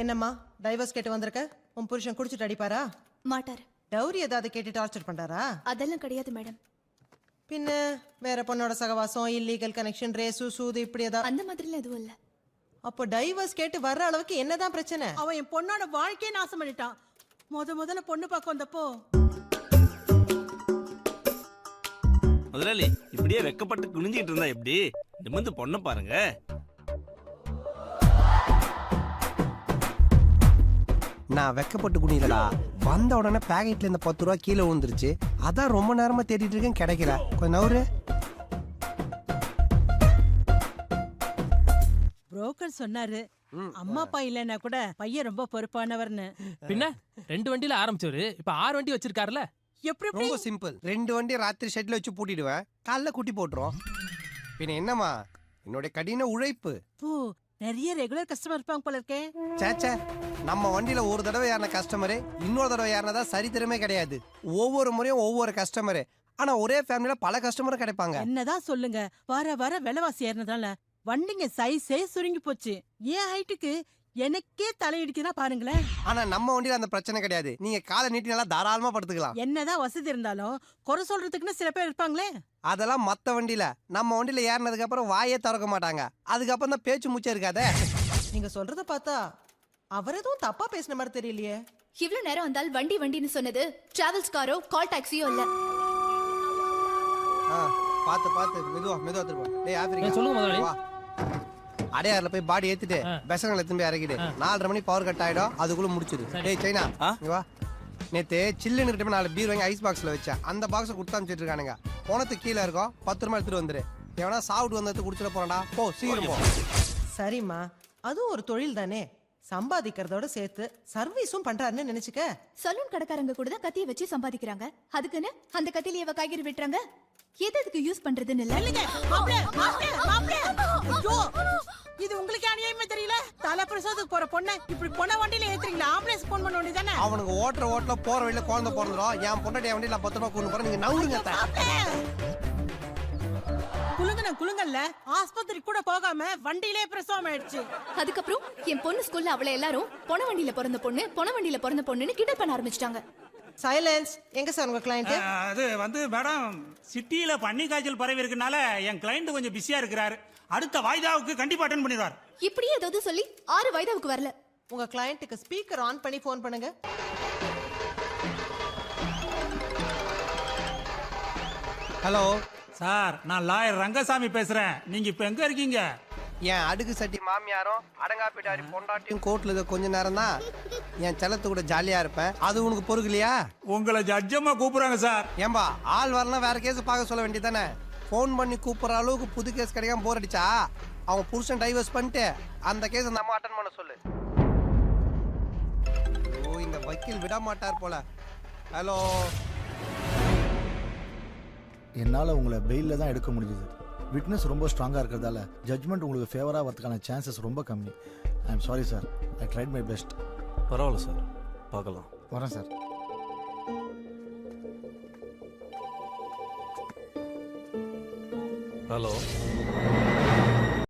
என்னம்மா டைவர்ஸ் கேட்டு வந்திருக்க? உன் புருஷன் குடிச்சிட்டு அடிப்பாரா? மாட்டாரு. டவுரி ஏதாவது கேட்டு டார்ச்சர் பண்றாரா? அதெல்லாம் கிடையாது மேடம். பின்ன வேற பொண்ணோட சகவாசம், இல்லீகல் கனெக்ஷன், ரேசு சூது இப்படி ஏதாவது? அந்த மாதிரிலாம் எதுவும் இல்ல. அப்போ டைவர்ஸ் கேட்டு வர்ற அளவுக்கு என்னதான் பிரச்சனை? அவன் என் பொண்ணோட வாழ்க்கையை நாசம் பண்ணிட்டான். முதல்ல பொண்ணு பார்க்க வந்தப்போ முதலாளி இப்படியே வெக்கப்பட்டு குனிஞ்சிட்டு இருந்தா எப்படி? நிமிர்ந்து பொண்ணை பாருங்க. நான் வெக்கப்பட்டு குனிலடா. வந்த உடனே பேக்கெட்ல இந்த 10 ரூபா கீழே விழுந்துருச்சு. அதான் ரொம்ப நேரமா தேடிட்டு இருக்கேன், கிடைக்கல. கொஞ்சம் நவுரு. புரோக்கர் சொன்னாரு அம்மா அப்பா இல்லைன்னா கூட பையன் ரொம்ப பொறுப்பானவர்னு. பின்ன 2 வண்டியில ஆரம்பிச்சவரு இப்ப 6 வண்டி வச்சிருக்காருல. எப்படி ரொம்ப சிம்பிள். 2 வண்டி ராத்திரி ஷெட்ல வச்சு பூட்டிடுவேன், காலைல குட்டி போட்டுரும். பின்ன என்னம்மா, என்னுடைய கடின உழைப்பு. ஓ, நிறைய ரெகுலர் கஸ்டமர் இருப்பாங்க போல இருக்கே. சேச்சே, நம்ம வண்டியில ஒரு தடவை ஏறின கஸ்டமரு இன்னொரு தடவை ஏறினதா சரித்திரமே கிடையாது. ஒவ்வொரு முறையும் ஒவ்வொரு கஸ்டமரு. ஆனா ஒரே ஃபேமிலியில பல கஸ்டமரும் கிடைப்பாங்க. என்னதான் சொல்லுங்க, வர விலைவாசி ஏறினதால வண்டிங்க சைஸே சுருங்கி போச்சு. ஏன் ஹைட்டுக்கு எனக்கே தலையிடிக்குதா பாருங்களேன். ஆனா நம்ம வண்டியில அந்த பிரச்சனை கிடையாது. நீங்க காலை நீட்டி நல்லா தாராளமா படுத்துக்கலாம். என்னதான் வசதி இருந்தாலும் குறை சொல்றதுக்குன்னு சில பேர் இருப்பாங்களே. அதெல்லாம் மத்த வண்டியில. நம்ம வண்டியில ஏறினதுக்கு அப்புறம் வாயே திறக்க மாட்டாங்க. அதுக்கப்புறம் தான் பேச்சு மூச்சே இருக்காதே. நீங்க சொல்றத பார்த்தா அவர் எதுவும் தப்பா பேசின மாதிரி தெரியலையே. இவ்ளோ நேரம் வந்தால் வண்டின்னு சொன்னது டிராவல்ஸ் காரோ கால் டாக்ஸியோ இல்ல. பாத்து மெதுவா திரும்ப. டேய் ஆப்பிரிக்கா, சொல்லுங்க முதலாளி. வா. அடையாறுல போய் பாடி ஏத்திட்டு பெசங்களை திரும்பி இறக்கிடு. 4:30 மணி பவர் கட் ஆயிடும், அதுக்குள்ள முடிச்சிடு. டேய் சைனா, இங்க வா. நேத்து சில்லுன்னு கிட்ட 4 பீர் வாங்கி ஐஸ் பாக்ஸ்ல வச்சேன். அந்த பாக்ஸை கொடுத்து அனுப்பிச்சிட்டு இருக்கானுங்க. போனத்துக்கு கீழே இருக்கும், 10 ரூபாய் எடுத்துட்டு வந்துரு. எவனா சாப்பிட்டு வந்தது குடிச்சிட போறா. போ சீக்கிரம் போ. சரிம்மா, அதுவும் ஒரு தொழில் தானே. சம்பாதிக்கிறதோட சேர்த்து சர்வீஸும் பண்றாருன்னு நினைச்சுக்க. சலூன் கடைக்காரங்க கூட தான் கத்தியை வச்சு சம்பாதிக்கிறாங்க. அதுக்குன்னு அந்த கத்தியில இவ காய்கறி வெட்டுறாங்க. எதுக்கு யூஸ் பண்றதுன்னு இல்ல. இது உங்களுக்கு அநியாயமே தெரியல. தலை பிரசவத்துக்கு போற பொண்ணை இப்படி பொண்ண வண்டியில ஏத்துறீங்களா? ஆம்புலன்ஸ் போன் பண்ண வேண்டியதானே. அவனுக்கு ஓட்டுல போற வழியில குழந்தை பிறந்துடும். என் பொண்டாட்டி வண்டியில 10 ரூபாய் கொண்டு போறேன். நீங்க நவுருங்க. குலுங்கல்ல ஆஸ்பத்திரி கூட போகாம வண்டியிலே பிரசவம் ஆயிடுச்சு. அதுக்கப்புறம் என் பொண்ணு ஸ்கூல்ல அவளை எல்லாரும் பொன வண்டியில பிறந்த பொண்ணுன்னு கிண்டல் பண்ண ஆரம்பிச்சிட்டாங்க. சைலன்ஸ். எங்க சார் உங்க கிளையண்ட்? அது வந்து மேடம், சிட்டியில பன்னி காய்ச்சல் பரவி இருக்கனால என் கிளையண்ட் கொஞ்சம் பிஸியா இருக்கிறாரு. அடுத்த வாய்தாவுக்கு கண்டிப்பா அட்டெண்ட் பண்ணிடுவார். இப்படியே ஏதாவது சொல்லி 6 வாய்தாவுக்கு வரல. உங்க கிளையண்ட்டுக்கு ஸ்பீக்கர் ஆன் பண்ணி போன் பண்ணுங்க. ஹலோ சார், நான் லாயர் ரங்கசாமி பேசுறேன். நீங்க இப்ப எங்க இருக்கீங்க? என் அடுக்கு சட்டி மாமியாரும் அடங்காப்பிட்டாரி பொண்டாட்டியும் கோர்ட்ல இருக்க கொஞ்ச நேரம் தான் என் செல்லத்து கூட ஜாலியா இருப்பேன். அது உனக்கு பொறுக்கலையா? உங்களை ஜட்ஜமா கூப்பிடுறாங்க சார். ஏம்பா, ஆள் வரலாம் வேற கேஸ் பார்க்க சொல்ல வேண்டியதானே. ஃபோன் பண்ணி கூப்பிடுற அளவுக்கு புது கேஸ் கிடைக்காம போர் அடிச்சா அவங்க புருஷன் டைவர்ஸ் பண்ணிட்டு அந்த கேஸ் நம்ம அட்டன் பண்ண சொல்லு. ஓ, இந்த வக்கீல் விட மாட்டார் போல. ஹலோ, என்னால் உங்களை பெயிலில் தான் எடுக்க முடியுது. விட்னஸ் ரொம்ப ஸ்ட்ராங்காக இருக்கிறதால ஜட்மெண்ட் உங்களுக்கு ஃபேவராக வரதுக்கான சான்சஸ் ரொம்ப கம்மி. I am sorry sir, I tried my best. பரவாயில்ல சார், பார்க்கலாம். வரேன் சார். ஹலோ.